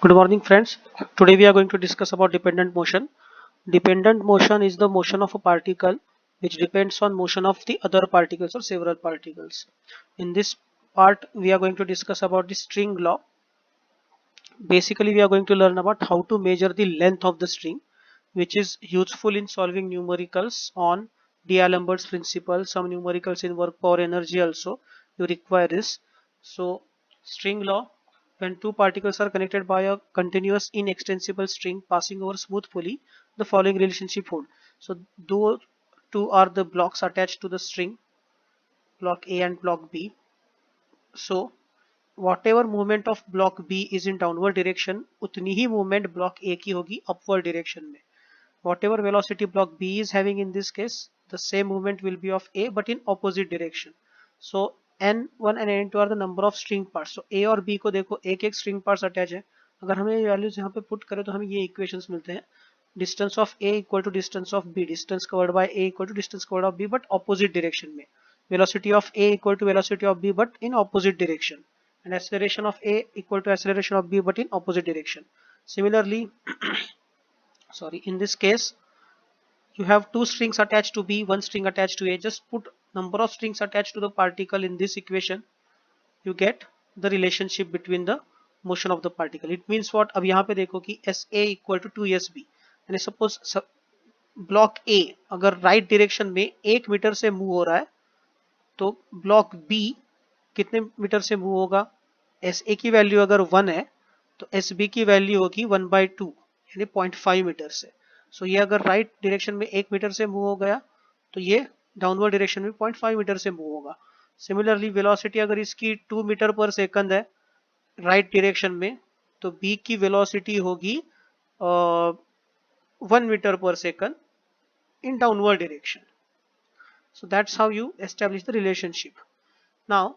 Good morning, friends. Today we are going to discuss about dependent motion. Dependent motion is the motion of a particle which depends on motion of the other particles or several particles. In this part, we are going to discuss about the string law. Basically, we are going to learn about how to measure the length of the string, which is useful in solving numericals on D'Alembert's principle. Some numericals in work power energy also you require this. So, string law: when two particles are connected by a continuous inextensible string passing over smooth pulley, the following relationship hold. So, those two are the blocks attached to the string, block A and block B. So, whatever movement of block B is in downward direction, उतनी ही movement block A की होगी upward direction में. Whatever velocity block B is having in this case, the same movement will be of A but in opposite direction. So N1 and N2 are the number of string parts. So A और B को देखो एक एक string parts attach है. अगर हमें ये values यहाँ पे put करें तो हमें ये equations मिलते हैं. Distance of A equal to distance of B. Distance covered by A equal to distance covered of B but opposite direction में. Velocity of A equal to velocity of B but in opposite direction. And acceleration of A equal to acceleration of B but in opposite direction. Similarly, in this case, you have two strings attached to B, one string attached to A. Just put number of strings attached to the particle in this equation. You get the relationship between the motion of the particle. It means what? अब यहाँ पे देखो कि SA equal to 2SB. And suppose block A अगर right direction में 1 metre से move हो रहा है तो ब्लॉक B कितने मीटर से मूव होगा? SA की वैल्यू अगर 1 है तो SB की वैल्यू होगी 1/2 यानी 0.5 मीटर से. सो ये अगर राइट डायरेक्शन में 1 मीटर से मूव हो गया तो ये डाउनवर्ड डायरेक्शन में 0.5 मीटर से मूव होगा. सिमिलरली वेलोसिटी अगर इसकी 2 मीटर पर सेकंड है राइट डायरेक्शन में तो B की वेलोसिटी होगी 1 मीटर पर second in downward direction. So that's how you establish the relationship. Now,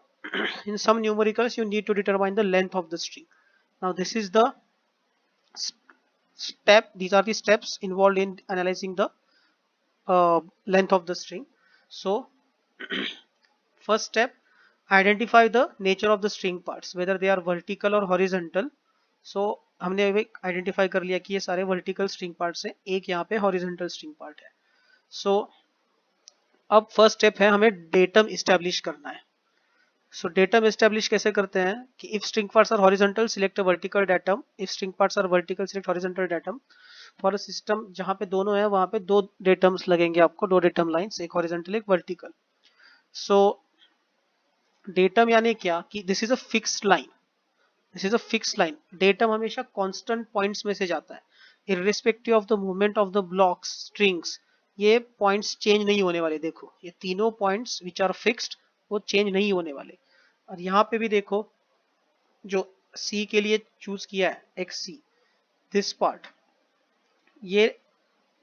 in some numericals, you need to determine the length of the string. Now, this is the step. These are the steps involved in analyzing the length of the string. So, first step, identify the nature of the string parts, whether they are vertical or horizontal. So, हमने identify कर लिया कि ये सारे vertical string parts हैं, एक यहाँ पे हॉरिजॉन्टल स्ट्रिंग पार्ट है. सो अब फर्स्ट स्टेप है हमें डेटम इस्टेब्लिश करना है. सो डेटम एस्टेब्लिश कैसे करते हैं कि if string parts are horizontal select a vertical datum, if string parts are vertical select horizontal datum. For a system जहां पे दोनों है वहां पे दो डेटम्स लगेंगे आपको, दो डेटम लाइंस, एक हॉरिजॉन्टल एक वर्टिकल. सो डेटम यानी क्या कि this is a fixed line. This is a fixed line. Datum हमेशा कांस्टेंट पॉइंट्स में से जाता है irrespective of the movement of the blocks strings. ये पॉइंट्स चेंज नहीं होने वाले. देखो ये तीनों पॉइंट्स विच आर फिक्स्ड वो चेंज नहीं होने वाले. और यहाँ पे भी देखो जो C के लिए चूज किया है एक्स सी, दिस पार्ट ये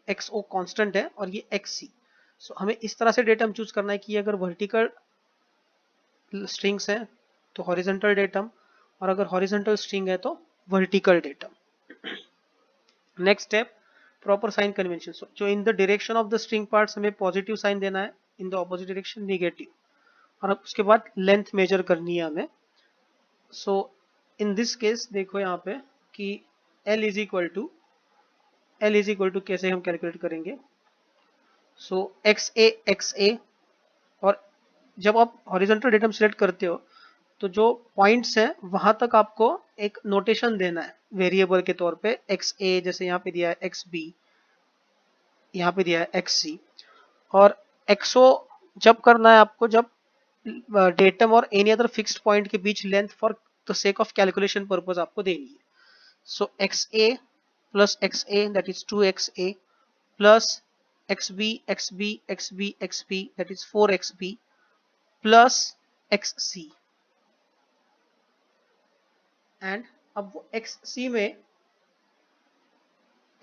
एक्स ओ कॉन्स्टेंट है और ये एक्स सी. सो हमें इस तरह से डेटम चूज करना है कि अगर वर्टिकल स्ट्रिंग्स है तो हॉरिजॉन्टल डेटम और अगर हॉरिजॉन्टल स्ट्रिंग है तो vertical datum. Next step proper sign convention. जो in the direction of the string parts हमें पॉजिटिव साइन देना है, in the opposite direction negative. और अब उसके बाद लेंथ मेजर करनी है हमें. सो इन दिस केस देखो यहाँ पे कि L इज इक्वल टू कैसे हम कैलकुलेट करेंगे. सो एक्स ए और जब आप हॉरिजॉन्टल डेटम सिलेक्ट करते हो तो जो पॉइंट्स हैं वहां तक आपको एक नोटेशन देना है वेरिएबल के तौर पे. एक्स ए जैसे यहाँ पे दिया है एक्स बी, यहाँ पे दिया है एक्स सी. और एक्सओ जब करना है आपको जब डेटम और एनी अदर फिक्स्ड पॉइंट के बीच length for the sake of calculation purpose आपको देनी है. So x A plus x A that is 2XA plus XB XB XB XB that is 4XB plus XC. And अब वो XC में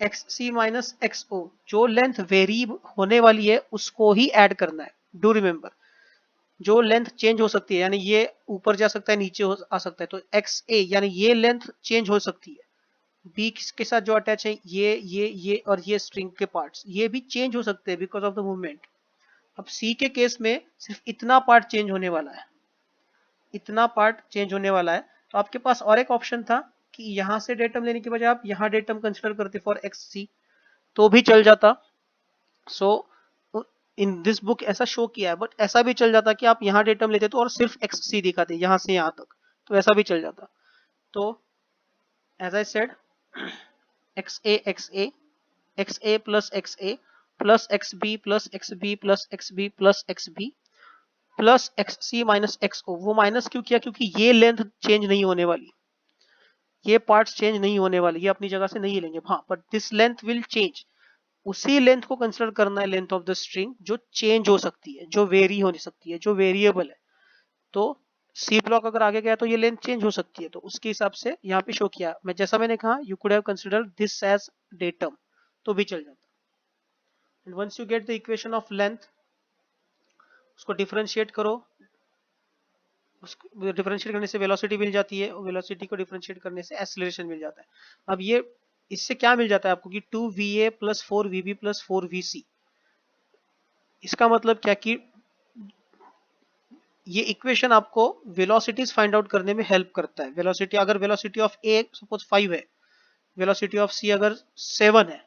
XC minus XO जो length vary होने वाली है उसको ही ऐड करना है. डू रिमेंबर जो लेंथ चेंज हो सकती है यानी ये ऊपर जा सकता है नीचे आ सकता है तो XA यानी ये लेंथ चेंज हो सकती है. बी के साथ जो अटैच है ये और ये स्ट्रिंग के पार्ट्स ये भी चेंज हो सकते हैं बिकॉज ऑफ द मूवमेंट. अब सी के केस में सिर्फ इतना पार्ट चेंज होने वाला है, इतना पार्ट चेंज होने वाला है. तो आपके पास और एक ऑप्शन था कि यहाँ से डेटम लेने के बजाय आप यहाँ डेटम कंसिडर करते फॉर एक्स सी तो भी चल जाता। सो इन दिस बुक ऐसा शो किया है, बट ऐसा भी चल जाता कि आप यहाँ डेटम लेते तो और सिर्फ एक्स सी दिखाते यहाँ से यहाँ तक, तो ऐसा भी चल जाता। तो as I said X A plus x A plus x B plus x B plus x B plus x B plus x C minus x O. वो माइनस क्यों किया? क्योंकि ये लेंथ चेंज नहीं होने वाली, ये पार्ट्स चेंज नहीं होने वाले, ये अपनी जगह से नहीं लेंगे। हाँ, but this length will change. उसी लेंथ को कंसिडर करना है, लेंथ ऑफ द स्ट्रिंग जो चेंज हो सकती है, जो वेरी हो सकती है, जो वेरिएबल है। तो सी ब्लॉक अगर आगे गया तो ये लेंथ चेंज हो सकती है, तो उसके हिसाब से यहाँ पे शो किया। मैं जैसा मैंने कहा you could have consider this as datum, तो भी चल जाता। And once you get the equation of length, उसको डिफरेंशिएट करो, उसको डिफरेंशिएट करने से वेलोसिटी मिल जाती है, और वेलोसिटी को डिफरेंशिएट करने से एक्सीलरेशन मिल जाता है। अब ये इससे क्या मिल जाता है आपको कि 2va plus 4vb plus 4vc। इसका मतलब क्या कि ये इक्वेशन आपको वेलोसिटीज फाइंड आउट करने में हेल्प करता है। वेलोसिटी, अगर वेलोसिटी ऑफ ए सपोज 5 है, वेलोसिटी ऑफ सी अगर 7 है,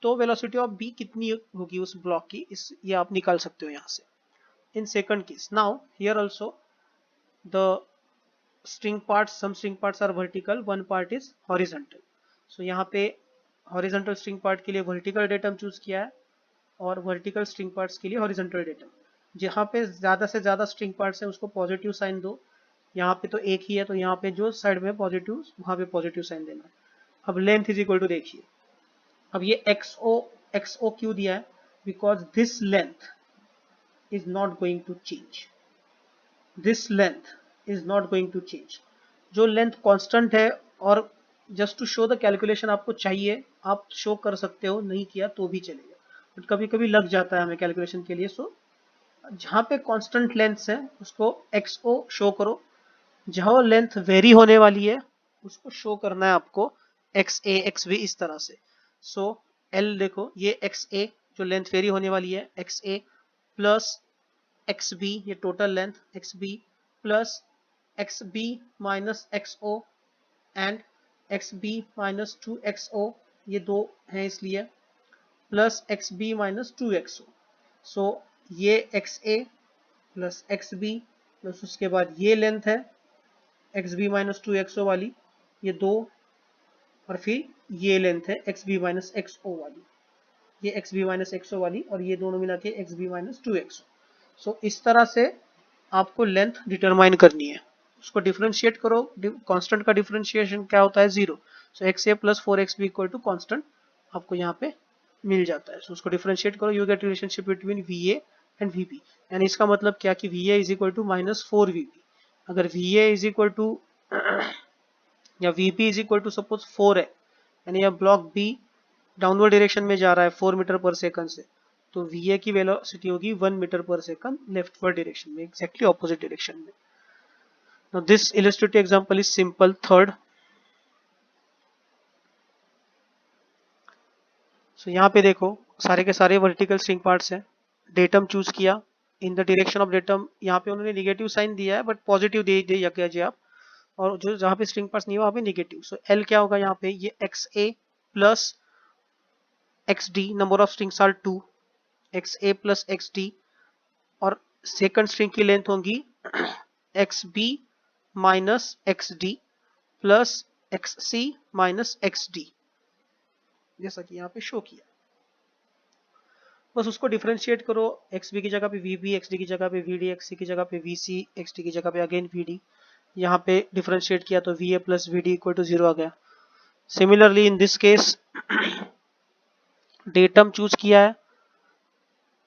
तो वेलोसिटी ऑफ बी कितनी होगी उस ब्लॉक की, इस ये आप निकाल सकते हो यहाँ से in second case. Now here also the string parts, some string parts are vertical, one part is horizontal. So यहाँ पे horizontal string part के लिए vertical datum चूज किया है और vertical string parts के लिए horizontal datum। जहाँ पे ज्यादा से ज्यादा string parts है उसको पॉजिटिव साइन दो, यहाँ पे तो एक ही है तो यहाँ पे जो साइड में पॉजिटिव वहां पे पॉजिटिव साइन देना। अब लेंथ इज इक्वल टू, देखिए अब ये एक्सओ क्यों दिया है? Because this length is not going to change, this length is not going to change. जो लेंथ कांस्टेंट है, और just to show the calculation आपको चाहिए, आप शो कर सकते हो, नहीं किया तो भी चलेगा, बट कभी कभी लग जाता है हमें कैलकुलेशन के लिए। सो जहाँ पे कांस्टेंट लेंथ है उसको एक्सओ शो करो, जहाँ लेंथ वेरी होने वाली है उसको शो करना है आपको एक्स ए एक्स बी इस तरह से। सो एल देखो, ये एक्स ए जो लेंथ वेरी होने वाली है, एक्स ए प्लस एक्स बी ये total length, x B plus x B minus x o and x B minus 2xo, ये दो हैं इसलिए, plus x B minus 2xo। So ये एक्स ए प्लस एक्स बी प्लस उसके बाद ये लेंथ है एक्स बी माइनस 2xo वाली, ये दो, और फिर ये लेंथ है एक्स बी माइनस एक्स ओ वाली, ये एक्स बी माइनस एक्स ओ वाली, और ये दोनों मिला के एक्स बी माइनस 2xo। सो इस तरह से आपको लेंथ डिटरमाइन करनी है। उसको डिफरेंशिएट करो, कांस्टेंट का डिफरेंशिएशन क्या होता है? 0। So x A plus 4xb equal to constant आपको यहाँ पे मिल जाता है। सो उसको डिफरेंशिएट करो, you get relationship between va and vb। यानी इसका मतलब क्या कि va is equal to minus 4vb। अगर va इज इक्वल टू या vb is equal to suppose 4 है, यानी यह ब्लॉक b डाउनवर्ड डायरेक्शन में जा रहा है 4 मीटर पर सेकंड से, तो va की वेलोसिटी होगी 1 मीटर पर सेकंड लेफ्टवर्ड डायरेक्शन में, एक्जैक्टली ऑपोजिट डायरेक्शन में। Now this illustrative example is simple third. So यहाँ पे देखो सारे के सारे वर्टिकल स्ट्रिंग पार्ट्स हैं, डेटम चूज किया, इन द डायरेक्शन ऑफ डेटम यहाँ पे उन्होंने निगेटिव साइन दिया है, बट पॉजिटिव दे दिया कीजिए आप, और जो जहाँ पे स्ट्रिंग पार्ट्स नहीं है वहाँ पे निगेटिव। सो एल क्या होगा यहाँ पे? ये x A plus X D, number of strings are 2, X A plus X D, और सेकंड स्ट्रिंग की लेंथ होगी X B minus x D plus x C minus x D, जैसा कि यहाँ पे शो किया। बस उसको डिफरेंशिएट करो, एक्स बी की जगह पे वी बी, एक्स डी की जगह पे वी डी, एक्स सी की जगह पे वी सी, एक्स डी की जगह पे अगेन वी डी। यहाँ पे डिफरेंशिएट किया तो v a plus v d equal to 0 आ गया। Similarly in this case datum choose किया है,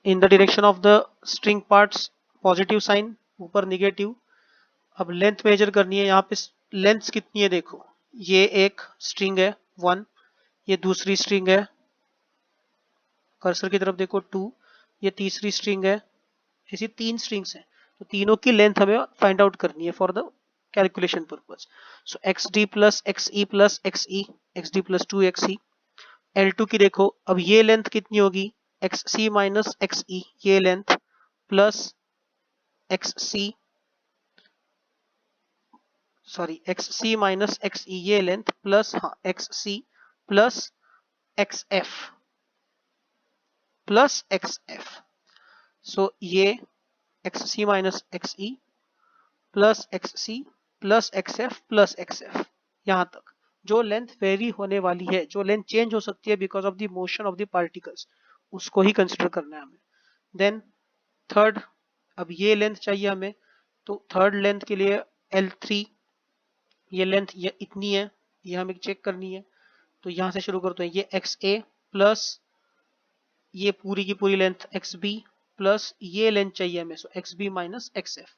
in the direction of the string parts positive sign, ऊपर निगेटिव। अब लेंथ मेजर करनी है, यहाँ पे लेंथ कितनी है देखो, ये एक स्ट्रिंग है 1, ये दूसरी स्ट्रिंग है, कर्सर की तरफ देखो 2, ये तीसरी स्ट्रिंग है, ऐसी 3 स्ट्रिंग्स हैं, तो तीनों की लेंथ हमें फाइंड आउट करनी है for the calculation purpose. So X D plus X E plus X E, X D plus 2xe। L2 की देखो, अब ये लेंथ कितनी होगी? X C minus X E, ये length plus x C sorry X C minus X E, ये length plus हाँ X C plus X F plus X F. So ये X C minus X E plus x C plus X F plus X F, यहाँ तक जो length vary होने वाली है, जो लेंथ चेंज हो सकती है because of the motion of the particles, उसको ही कंसिडर करना है हमें। देन थर्ड, अब ये लेंथ चाहिए हमें, तो थर्ड लेंथ के लिए L3, ये लेंथ ये इतनी है, ये हमें चेक करनी है। तो यहाँ से शुरू करते हैं, ये एक्स ए प्लस ये पूरी की पूरी लेंथ एक्स बी प्लस ये लेंथ चाहिए हमें, so X B minus X F.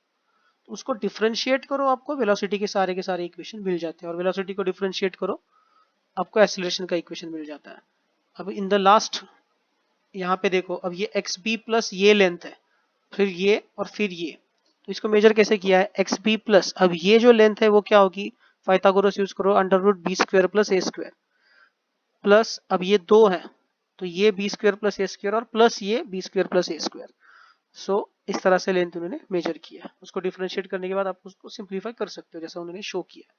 उसको डिफरेंशिएट करो, आपको वेलोसिटी के सारे इक्वेशन मिल जाते हैं, और वेलोसिटी को डिफरेंशिएट करो आपको एक्सीलरेशन का इक्वेशन मिल जाता है। अब इन द लास्ट यहाँ पे देखो, अब ये एक्स बी प्लस ये लेंथ है, फिर ये और फिर ये, तो इसको मेजर कैसे किया है, एक्स बी प्लस, अब ये जो लेंथ है वो क्या होगी, पाइथागोरस यूज करो, under root B square plus A square plus, अब ये दो है तो ये B square plus A square और प्लस ये B square plus A square. So इस तरह से लेंथ उन्होंने मेजर किया, उसको डिफरेंशिएट करने के बाद आप उसको सिंप्लीफाई कर सकते हो जैसा उन्होंने शो किया।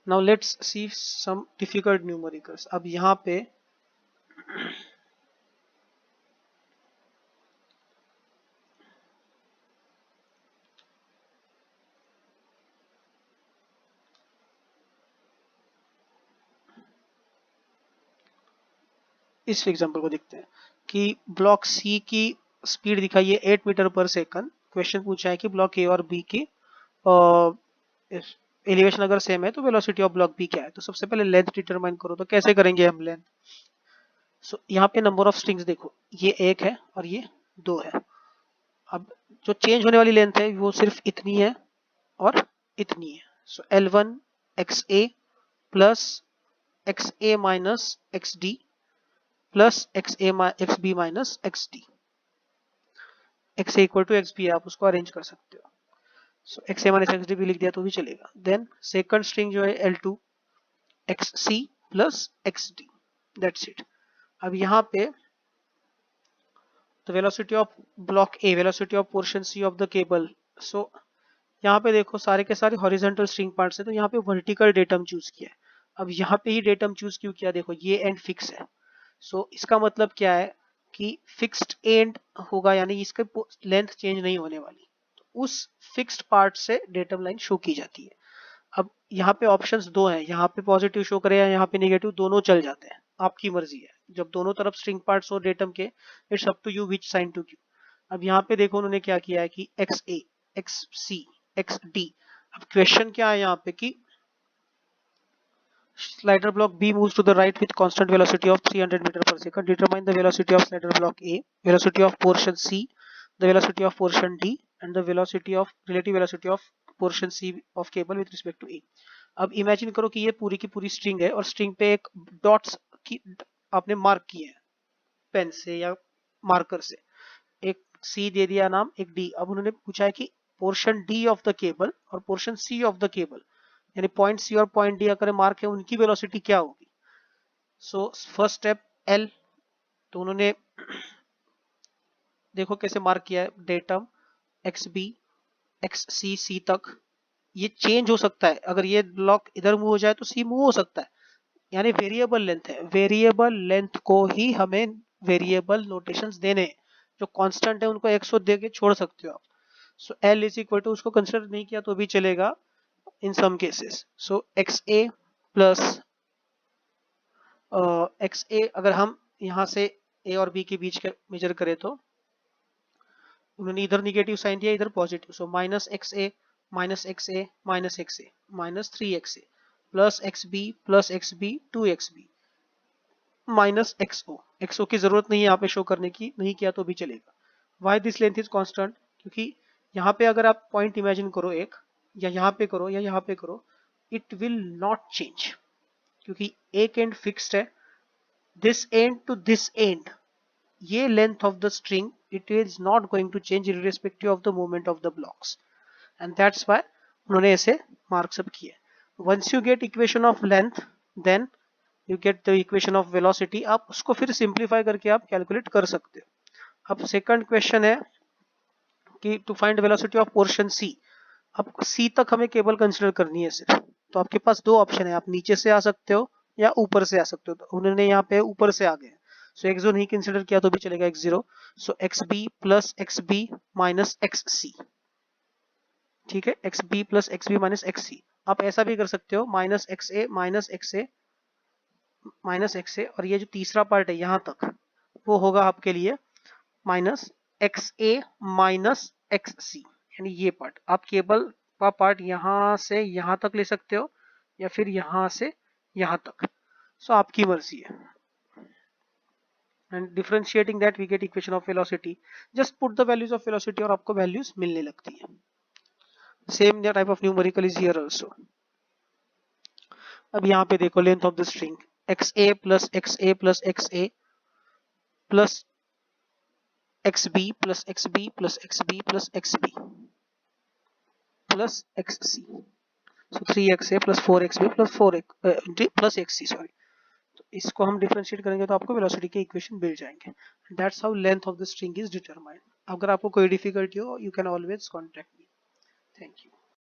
Now let's see some difficult numericals. अब यहाँ पे इस एग्जांपल को देखते हैं कि ब्लॉक सी की स्पीड दिखाइए 8 मीटर पर सेकंड। क्वेश्चन पूछा है कि ब्लॉक ए और बी की एलिवेशन अगर सेम है तो वेलोसिटी ऑफ ब्लॉक बी क्या है। तो सबसे पहले लेंथ डिटरमाइन करो, तो कैसे करेंगे हम लेंथ। सो यहाँ पे नंबर ऑफ स्ट्रिंग्स देखो, ये एक है और ये दो है। अब जो चेंज होने वाली लेंथ है वो सिर्फ इतनी है और इतनी है। So L1 x A plus x A minus x D plus x B minus x d, x a equal to x b, आप उसको अरेंज कर सकते हो। सो एक्स ए माइनस एक्स डी भी लिख दिया तो भी चलेगा। देन सेकंड स्ट्रिंग जो है L2 X C plus X D, that's it. अब यहाँ पे the velocity of block A, velocity of portion C of the cable. So यहाँ पे देखो सारे के सारे हॉरिजॉन्टल स्ट्रिंग पार्ट्स है, तो यहाँ पे वर्टिकल डेटम चूज किया है। अब यहाँ पे ही डेटम चूज क्यों किया, देखो ये एंड फिक्स है। सो इसका मतलब क्या है कि फिक्स्ड एंड होगा, यानी इसके लेंथ चेंज नहीं होने वाली, तो उस फिक्स्ड पार्ट से डेटम लाइन शो की जाती है। अब यहाँ पे ऑप्शंस दो हैं, यहाँ पे पॉजिटिव शो करे या यहाँ पे नेगेटिव, दोनों चल जाते हैं, आपकी मर्जी है। जब दोनों तरफ स्ट्रिंग पार्ट्स हो डेटम के, it's up to you which sign to give. अब यहाँ पे देखो उन्होंने क्या किया है कि x a x c x d. अब क्वेश्चन क्या है यहाँ पे कि slider block B moves to the right with constant velocity of 300 meter per second. Determine the velocity of slider block A, velocity of portion C, the velocity of portion D, and the velocity of relative velocity of portion C of cable with respect to A. अब imagine करो कि ये पूरी की पूरी string है और string पे एक डॉट्स की आपने मार्क किए हैं पेन से या मार्कर से, एक सी दे दिया नाम, एक डी। अब उन्होंने पूछा है कि portion D of the cable और portion C of the cable, यानी पॉइंट सी और पॉइंट डी अगर मार्क है उनकी वेलोसिटी क्या होगी। सो फर्स्ट स्टेप एल, तो उन्होंने देखो कैसे मार्क किया है, डेटम एक्स बी एक्स सी सी तक ये चेंज हो सकता है, अगर ये ब्लॉक इधर मूव हो जाए तो सी मूव हो सकता है, यानी वेरिएबल लेंथ है। वेरिएबल लेंथ को ही हमें वेरिएबल नोटेशंस देने हैं, जो कांस्टेंट है उनको 100 दे के छोड़ सकते हो आप। So L is equal to, उसको कंसिडर नहीं किया तो भी चलेगा इन सम केसेस। सो एक्स ए प्लस एक्स ए, अगर हम यहाँ से ए और बी के बीच के मेजर करें तो उन्होंने इधर निगेटिव साइन दिया इधर पॉजिटिव, सो माइनस एक्स ए माइनस एक्स ए माइनस एक्स ए माइनस 3 एक्स ए plus x B 2 X B minus XO. XO की जरूरत नहीं है यहाँ पे शो करने की, नहीं किया तो भी चलेगा। Why this length is constant, क्योंकि यहाँ पे अगर आप पॉइंट इमेजिन करो एक, या यहाँ पे करो या यहाँ पे करो, इट विल नॉट चेंज, क्योंकि एक एंड फिक्स्ड है, this end to this end, ये length of the string it is not going to change irrespective of the movement of the blocks, and that's why उन्होंने ऐसे marks up किए। Once you get equation of length, then you get the equation of velocity, आप उसको फिर simplify करके आप calculate कर सकते हो। अब सेकंड क्वेश्चन है कि to find velocity of portion C, अब सी तक हमें केबल कंसिडर करनी है सिर्फ, तो आपके पास दो ऑप्शन है, आप नीचे से आ सकते हो या ऊपर से आ सकते हो। तो उन्होंने यहाँ पे ऊपर से आ गए, सो एक्स जो नहीं कंसिडर किया तो भी चलेगा x0। So X B plus x B minus X C, ठीक है, X B plus x B minus X C. आप ऐसा भी कर सकते हो minus X A minus X A minus X A, और ये जो तीसरा पार्ट है यहाँ तक वो होगा आपके लिए माइनस एक्स ए माइनस एक्स सी, यानी ये पार्ट आप केबल का पार्ट यहाँ से यहाँ तक ले सकते हो या फिर यहाँ से यहाँ तक, सो आपकी मर्जी है। And differentiating that we get equation of velocity, just put the values of velocity और आपको वैल्यूज मिलने लगती है। Same type of numerical is here also. अब यहाँ पे देखो length of the string x A plus x A plus x A plus x B plus x B plus x B plus x B plus x c, so 3xa plus 4xb plus 4 plus x C, sorry. तो इसको हम differentiate करेंगे तो आपको velocity के equation मिल जाएंगे। That's how length of the string is determined. अगर आपको कोई डिफिकल्टी हो you can always contact me. Thank you.